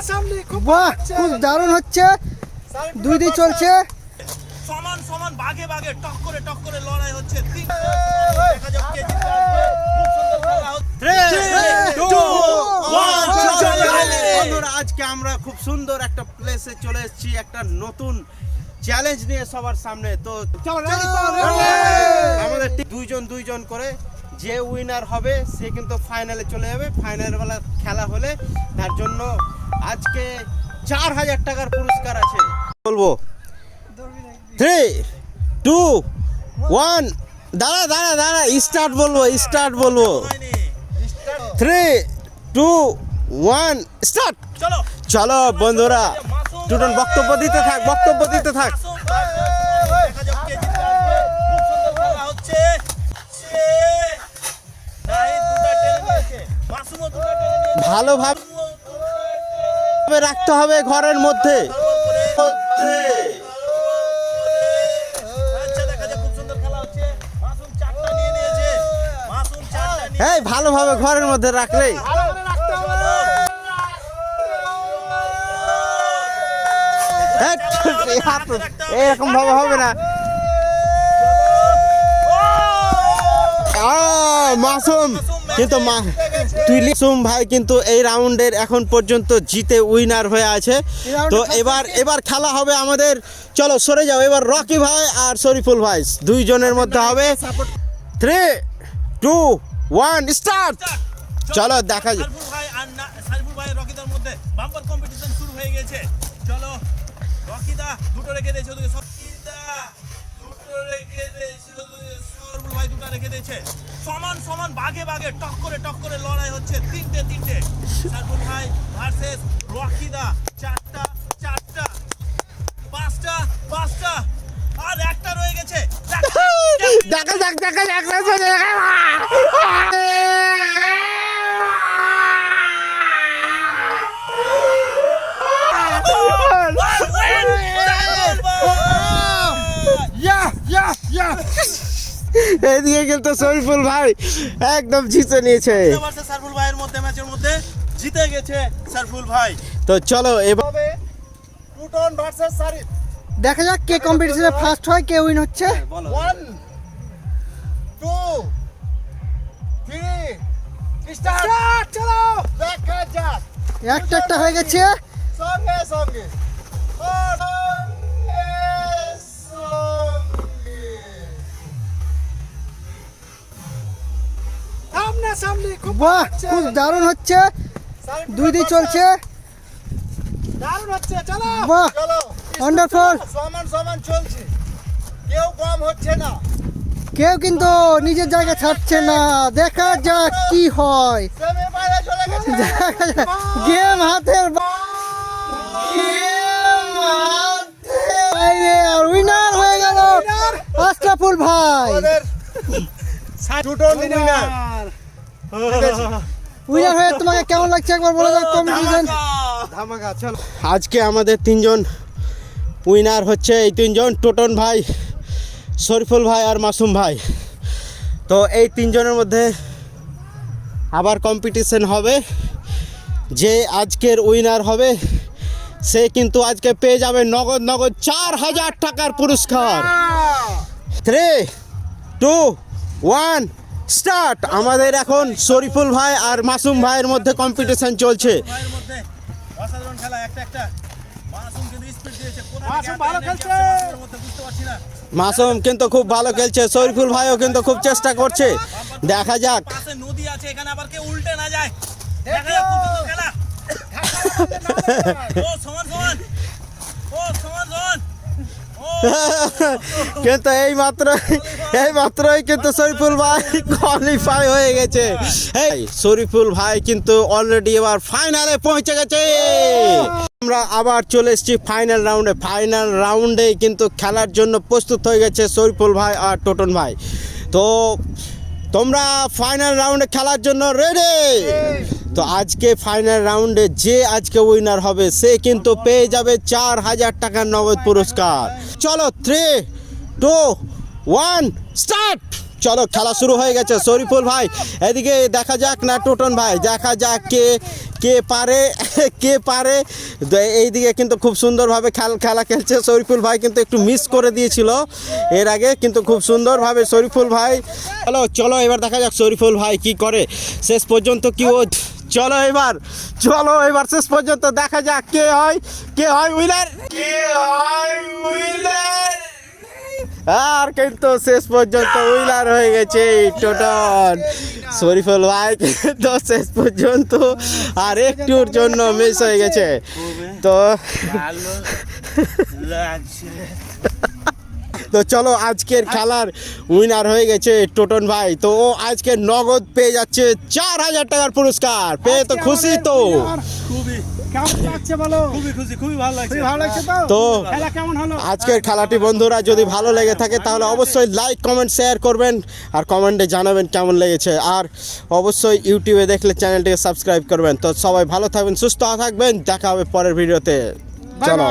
বাহ, খুব দারুণ হচ্ছে। দুই দিক চলছে, সমান সমান ভাগে ভাগে টক করে লড়াই হচ্ছে। দেখা যাক কে জিতবে আজকে। খুব সুন্দর খেলা হচ্ছে। 3, 2, 1 বন্ধুরা, আজকে আমরা খুব সুন্দর একটা প্লেসে চলে এসেছি, একটা নতুন চ্যালেঞ্জ নিয়ে সবার সামনে। তো আমাদের দুইজন করে যে উইনার হবে সে কিন্তু ফাইনালে চলে যাবে। ফাইনাল বেলা খেলা হলে তার জন্য আজকে 4000 টাকার পুরস্কার আছে। বলবো 3, 2, 1 দাঁড়া স্টার্ট বলবো 3, 2, 1 স্টার্ট। চলো বন্ধুরা, টুটন বক্তব্য দিতে থাক। দেখা যাক কে জিতবে আজকে। খুব সুন্দর খেলা হচ্ছে। নাহিদ দুটো টেনে নিয়েছে, মাসুমও দুটো টেনে নিয়েছে। ভালোভাবে রাখতে হবে ঘরের মধ্যে। আচ্ছা, দেখা যাক, খুব সুন্দর খেলা হচ্ছে। মাসুম 4টা নিয়ে নিয়েছে। এই ভালোভাবে ঘরের মধ্যে রাখলেই এরকম ভাবে হবে না। মাসুম কিন্তু মাসুম ভাই কিন্তু এই রাউন্ডের এখন পর্যন্ত জিতে উইনার হয়ে আছে। তো এবার খেলা হবে আমাদের। চলো সরে যাও, এবার রকি ভাই আর শরীফুল ভাই দুইজনের মধ্যে হবে। 3, 2, 1 স্টার্ট। চলো দেখা যাক। সাইফুল ভাই রকিদার মধ্যে বাম্পার কম্পিটিশন শুরু হয়ে গেছে। চলো, রকিদা দুটো রেখে দিয়েছে, ওদিকে দুটো রেখে দিয়েছে, ওদিকে সাইফুল ভাই দুটো রেখে দিয়েছে। সমান সমান ভাগে ভাগে টক করে লড়াই হচ্ছে। তিনটে সাইফুল ভাই ভার্সেস রকিদা। 4টা 5টা আর একটা রয়ে গেছে। দেখা যাক এদিকে কিন্তু শরীফুল ভাই একদম জিতে নিয়েছে। সাইফুল ভাইয়ের মধ্যে ম্যাচের মধ্যে জিতে গেছে সাইফুল ভাই। তো চলো এভাবে টুটন ভার্সেস সারিফ। দেখা যাক কে কম্পিটিশনে ফার্স্ট হয়, কে উইন হচ্ছে। 1, 2, 3 স্টার্ট। চলো দেখা যাক। একটা হয়ে গেছে। সঙ্গে সামনে খুব বাহ, খুব দারুণ হচ্ছে। দুই দিক চলছে, দারুণ হচ্ছে। চলো বাহ, ওয়ান্ডারফুল। সমান চলছে, কেউ কম হচ্ছে না। কেউ কিন্তু নিজের জায়গা ছাড়ছে না। দেখা যাক কি হয়। সেমিফাইনালে চলে গেছে। গেম হাতের বাইরে, আর উইনার হয়ে গেল আশরাফুল ভাই। Two-tone winner. উইনার হয়ে তোমাকে কেমন লাগছে একবার বলে দাও কম্পিটিশন। ধামাকা। চলো, আজকে আমাদের 3জন উইনার হচ্ছে, এই 3জন টোটন ভাই, শরীফুল ভাই আর মাসুম ভাই। তো এই 3জনের মধ্যে আবার কম্পিটিশন হবে। যে আজকের উইনার হবে সে কিন্তু আজকে পেয়ে যাবে নগদ 4000 টাকার পুরস্কার। 3, 2, 1 স্টার্ট। আমাদের এখন শরীফুল ভাই আর মাসুম ভাইয়ের মধ্যে কম্পিটিশন চলছে। ভাইয়ের মধ্যে অসাধারণ খেলা। একটা মাসুম কিন্তু স্পিড দিয়েছে। মাসুম ভালো খেলছে, বুঝতে পারছি না। মাসুম কিন্তু খুব ভালো খেলছে, শরীফুল ভাইও কিন্তু খুব চেষ্টা করছে। দেখা যাক। পাশে নদী আছে, এখানে আবার কেউ উল্টে না যায়। দেখা যাক খুব সুন্দর খেলা। ও সমান কিন্তু এই মাত্রই কিন্তু শরীফুল ভাই কোয়ালিফাই হয়ে গেছে। এই শরীফুল ভাই কিন্তু অলরেডি এবার ফাইনালে পৌঁছে গেছে। আমরা আবার চলে এসেছি ফাইনাল রাউন্ডে কিন্তু খেলার জন্য প্রস্তুত হয়ে গেছে শরীফুল ভাই আর টোটন ভাই। তো তোমরা ফাইনাল রাউন্ডে খেলার জন্য রেডি? তো আজকে ফাইনাল রাউন্ডে যে আজকে উইনার হবে সে কিন্তু পেয়ে যাবে 4000 টাকার নগদ পুরস্কার। চলো 3, 2, 1 স্টার্ট। চলো খেলা শুরু হয়ে গেছে। শরীফুল ভাই এদিকে দেখা যাক না টোটন ভাই, দেখা যাক কে কে পারে এইদিকে কিন্তু খুব সুন্দরভাবে খেলা খেলছে শরীফুল ভাই, কিন্তু একটু মিস করে দিয়েছিল এর আগে, কিন্তু খুব সুন্দরভাবে শরীফুল ভাই। চলো এবার দেখা যাক শরীফুল ভাই কি করে শেষ পর্যন্ত কি ও। চলো এবার শেষ পর্যন্ত দেখা যাক কে হয় উইনার। আর কিন্তু শেষ পর্যন্ত উইনার হয়ে গেছে টোটন শরীফুল ভাই, কিন্তু শেষ পর্যন্ত আর একটুর জন্য মিস হয়ে গেছে। তো চলো আজকের খেলার উইনার হয়ে গেছে টোটন ভাই। তো ও আজকে নগদ পেয়ে যাচ্ছে 4,000 টাকার পুরস্কার পেয়ে। তো খুশি তো? তো আজকের খেলাটি বন্ধুরা যদি ভালো লেগে থাকে তাহলে অবশ্যই লাইক কমেন্ট শেয়ার করবেন, আর কমেন্টে জানাবেন কেমন লেগেছে, আর অবশ্যই ইউটিউবে দেখলে চ্যানেলটিকে সাবস্ক্রাইব করবেন। তো সবাই ভালো থাকবেন, সুস্থ থাকবেন, দেখা হবে পরের ভিডিওতে। চলো।